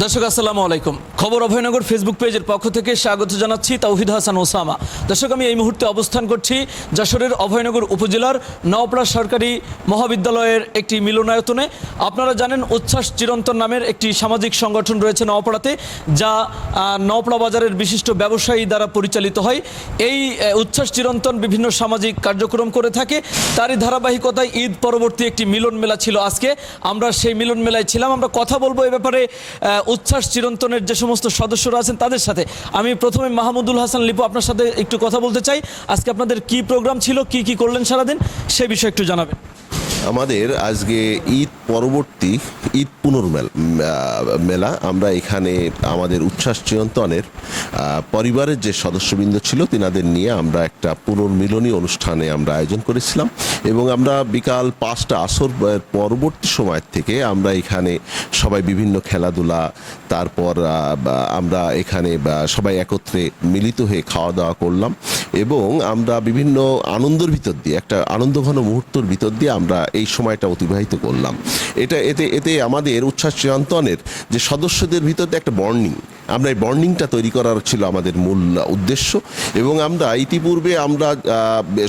দর্শক আসসালামু আলাইকুম। খবর অভয়নগর ফেসবুক পেজের পক্ষ থেকে স্বাগত জানাচ্ছি তৌহিদ হাসান ওসামা। দর্শক, আমি এই মুহূর্তে অবস্থান করছি যশোরের অভয়নগর উপজেলার নওপাড়া সরকারি মহাবিদ্যালয়ের একটি মিলনায়তনে। আপনারা জানেন উচ্ছ্বাস চিরন্তন নামের একটি সামাজিক সংগঠন রয়েছে নওপাড়াতে, যা নওপাড়া বাজারের বিশিষ্ট ব্যবসায়ী দ্বারা পরিচালিত হয়। এই উচ্ছ্বাস চিরন্তন বিভিন্ন সামাজিক কার্যক্রম করে থাকে। তারই ধারাবাহিকতায় ঈদ পরবর্তী একটি মিলন মেলা ছিল আজকে। আমরা সেই মিলন মেলায় ছিলাম। আমরা কথা বলবো এ ব্যাপারে উচ্ছ্বাস চিরন্তনের যে সমস্ত সদস্যরা আছেন তাদের সাথে। আমি প্রথমে মাহমুদুল হাসান লিপু আপনার সাথে একটু কথা বলতে চাই। আজকে আপনাদের কি প্রোগ্রাম ছিল, কি কি করলেন সারাদিন, সে বিষয়ে একটু জানাবেন। আমাদের আজকে ঈদ পরবর্তী ঈদ পুনর্মেলা আমরা এখানে আমাদের উচ্ছ্বাস চিরন্তনের পরিবারের যে সদস্যবৃন্দ ছিল তিনাদের নিয়ে আমরা একটা পুনর্মিলনী অনুষ্ঠানে আমরা আয়োজন করেছিলাম এবং আমরা বিকাল 5টা আসর পরবর্তী সময় থেকে আমরা এখানে সবাই বিভিন্ন খেলাধুলা, তারপর আমরা এখানে সবাই একত্রে মিলিত হয়ে খাওয়া দাওয়া করলাম এবং আমরা বিভিন্ন আনন্দের ভিতর দিয়ে একটা আনন্দঘন মুহূর্তের ভিতর দিয়ে আমরা এই সময়টা অতিবাহিত করলাম। এতে আমাদের উচ্ছ্বাস চিরন্তনের যে সদস্যদের ভিতর দিয়ে একটা বন্ডিং, আমরা এই বন্ডিংটা তৈরি করার ছিল আমাদের মূল উদ্দেশ্য। এবং আমরা ইতিপূর্বে আমরা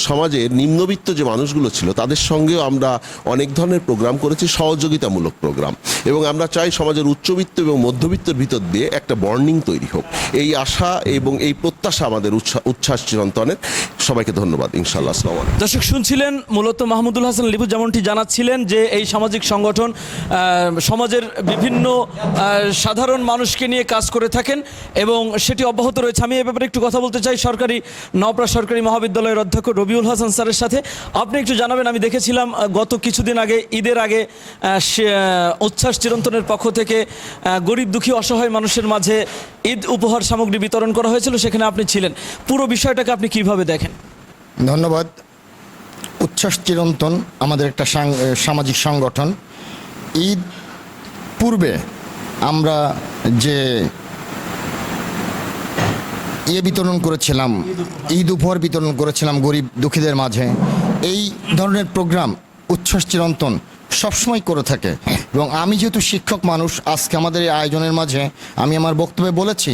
সমাজের নিম্নবিত্ত যে মানুষগুলো ছিল তাদের সঙ্গেও আমরা অনেক ধরনের প্রোগ্রাম করেছি, সহযোগিতামূলক প্রোগ্রাম, এবং আমরা চাই সমাজের উচ্চবিত্ত এবং মধ্যবিত্তের ভিতর দিয়ে একটা বন্ডিং তৈরি হোক। এই আশা এবং এই প্রত্যাশা আমাদের উচ্ছ্বাস চিরন্তনের। সবাইকে ধন্যবাদ। ইনশাআল্লাহ। আসসালামু আলাইকুম। দর্শক, শুনছিলেন মূলত মাহমুদুল হাসান লিপু যেমনটি জানাচ্ছিলেন যে এই সামাজিক সংগঠন সমাজের বিভিন্ন সাধারণ মানুষকে নিয়ে কাজ করে থাকেন এবং সেটি অব্যাহত রয়েছে। আমি এ ব্যাপারে একটু কথা বলতে চাই নওপাড়া সরকারি মহাবিদ্যালয়ের অধ্যক্ষ রবিউল হাসান স্যারের সাথে। আপনি একটু জানাবেন, আমি দেখেছিলাম গত কিছুদিন আগে ঈদের আগে উচ্ছ্বাস চিরন্তনের পক্ষ থেকে গরিব দুঃখী অসহায় মানুষের মাঝে ঈদ উপহার সামগ্রী বিতরণ করা হয়েছিল, সেখানে আপনি ছিলেন। পুরো বিষয়টাকে আপনি কিভাবে দেখেন? ধন্যবাদ। উচ্ছ্বাস চিরন্তন আমাদের একটা সামাজিক সংগঠন। ঈদ পূর্বে আমরা যে বিতরণ করেছিলাম, ঈদ উপহার বিতরণ করেছিলাম গরিব দুঃখীদের মাঝে, এই ধরনের প্রোগ্রাম উচ্ছ্বাস চিরন্তন সবসময় করে থাকে। এবং আমি যেহেতু শিক্ষক মানুষ, আজকে আমাদের এই আয়োজনের মাঝে আমি আমার বক্তব্যে বলেছি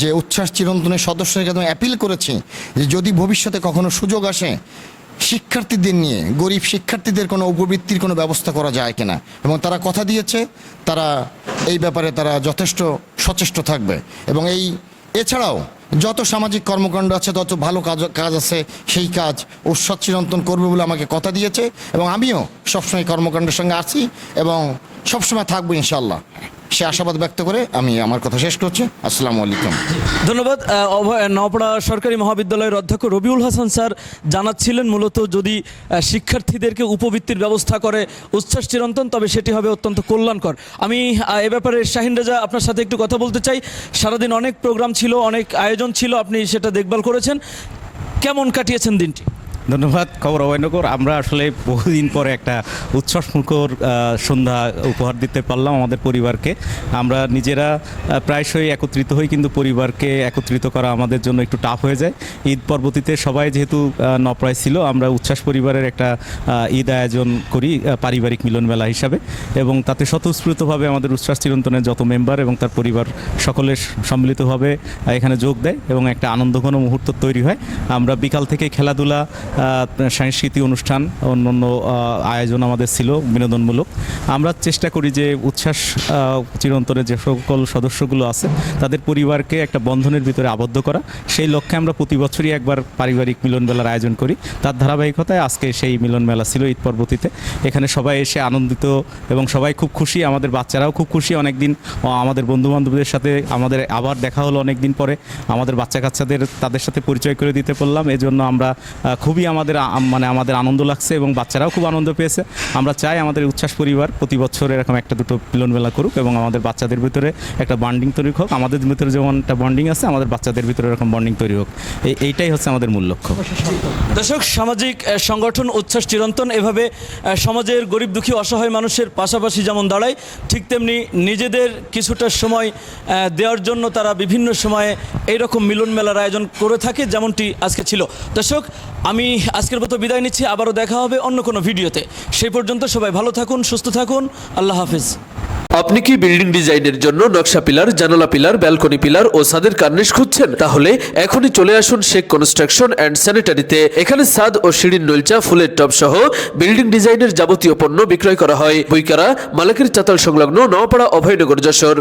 যে উচ্ছ্বাস চিরন্তনের সদস্যদেরকে আমি অ্যাপিল করেছি যে যদি ভবিষ্যতে কখনো সুযোগ আসে শিক্ষার্থীদের নিয়ে, গরিব শিক্ষার্থীদের কোনো উপবৃত্তির কোনো ব্যবস্থা করা যায় কিনা, এবং তারা কথা দিয়েছে তারা এই ব্যাপারে তারা যথেষ্ট সচেষ্ট থাকবে। এবং এছাড়াও যত সামাজিক কর্মকাণ্ড আছে, তত ভালো কাজ আছে, সেই কাজ উচ্ছ্বাস চিরন্তন করবে বলে আমাকে কথা দিয়েছে এবং আমিও সবসময় কর্মকাণ্ডের সঙ্গে আছি এবং সবসময় থাকবো ইনশাআল্লাহ। সে আশাবাদ ব্যক্ত করে আমি আমার কথা শেষ করছি। আসসালামু আলাইকুম। ধন্যবাদ। নওপাড়া সরকারি মহাবিদ্যালয়ের অধ্যক্ষ রবিউল হাসান স্যার জানাচ্ছিলেন মূলত যদি শিক্ষার্থীদেরকে উপবৃত্তির ব্যবস্থা করে উচ্ছ্বাস চিরন্তন, তবে সেটি হবে অত্যন্ত কল্যাণকর। আমি এ ব্যাপারে শাহিন রাজা আপনার সাথে একটু কথা বলতে চাই। সারাদিন অনেক প্রোগ্রাম ছিল, অনেক আয়োজন ছিল, আপনি সেটা দেখভাল করেছেন। কেমন কাটিয়েছেন দিনটি? ধন্যবাদ। খবর অভয়নগর, আমরা আসলে বহুদিন পরে একটা উচ্ছ্বাসমুখর সন্ধ্যা উপহার দিতে পারলাম আমাদের পরিবারকে। আমরা নিজেরা প্রায়শই একত্রিত হই, কিন্তু পরিবারকে একত্রিত করা আমাদের জন্য একটু টাফ হয়ে যায়। ঈদ পরবর্তীতে সবাই যেহেতু নওপাড়ায় ছিল, আমরা উচ্ছ্বাস পরিবারের একটা ঈদ আয়োজন করি পারিবারিক মিলন মেলা হিসাবে, এবং তাতে স্বতঃস্ফূর্তভাবে আমাদের উচ্ছ্বাস চিরন্তনের যত মেম্বার এবং তার পরিবার সকলের সম্মিলিতভাবে এখানে যোগ দেয় এবং একটা আনন্দঘন মুহূর্ত তৈরি হয়। আমরা বিকাল থেকে খেলাধুলা, সাংস্কৃতিক অনুষ্ঠান, অন্যান্য আয়োজন আমাদের ছিল বিনোদনমূলক। আমরা চেষ্টা করি যে উচ্ছ্বাস চিরন্তনের যে সকল সদস্যগুলো আছে তাদের পরিবারকে একটা বন্ধনের ভিতরে আবদ্ধ করা, সেই লক্ষ্যে আমরা প্রতি বছরই একবার পারিবারিক মিলন মেলার আয়োজন করি। তার ধারাবাহিকতায় আজকে সেই মিলন মেলা ছিল ঈদ পরবর্তীতে। এখানে সবাই এসে আনন্দিত এবং সবাই খুব খুশি, আমাদের বাচ্চারাও খুব খুশি। অনেকদিন আমাদের বন্ধুবান্ধবদের সাথে আমাদের আবার দেখা হলো অনেক দিন পরে, আমাদের বাচ্চা কাচ্চাদের তাদের সাথে পরিচয় করে দিতে পারলাম। এজন্য আমরা খুবই আমাদের আনন্দ লাগছে এবং বাচ্চারাও খুব আনন্দ পেয়েছে। আমরা চাই আমাদের উচ্ছ্বাস পরিবার প্রতি বছর এরকম একটা দুটো মিলন মেলা করুক এবং আমাদের বাচ্চাদের ভিতরে একটা বন্ডিং তৈরি হোক। আমাদের ভিতরে যেমন একটা বন্ডিং আছে, আমাদের বাচ্চাদের ভিতরে এরকম বন্ডিং তৈরি হোক। এইটাই হচ্ছে আমাদের মূল লক্ষ্য। দর্শক, সামাজিক সংগঠন উচ্ছ্বাস চিরন্তন এভাবে সমাজের গরিব দুঃখী অসহায় মানুষের পাশাপাশি যেমন দাঁড়ায়, ঠিক তেমনি নিজেদের কিছুটা সময় দেওয়ার জন্য তারা বিভিন্ন সময়ে এইরকম মিলন মেলার আয়োজন করে থাকে, যেমনটি আজকে ছিল। দর্শক, আমি আজকের মতো বিদায় নিচ্ছি। আবারও দেখা হবে অন্য কোনো ভিডিওতে। সেই পর্যন্ত সবাই ভালো থাকুন, সুস্থ থাকুন। আল্লাহ হাফিজ। আপনি কি বিল্ডিং ডিজাইনের জন্য নকশা পিলার, জানালা পিলার, ব্যালকনি পিলার ও ছাদের কার্নিশ খুঁজছেন? তাহলে এখনই চলে আসুন শেখ কনস্ট্রাকশন অ্যান্ড স্যানিটারিতে। এখানে ছাদ ও সিঁড়ির নলচা, ফুলের টব সহ বিল্ডিং ডিজাইনের যাবতীয় পণ্য বিক্রয় করা হয়। বইকারা মালিকের চাতাল সংলগ্ন নওপাড়া অভয়নগর, যশোর।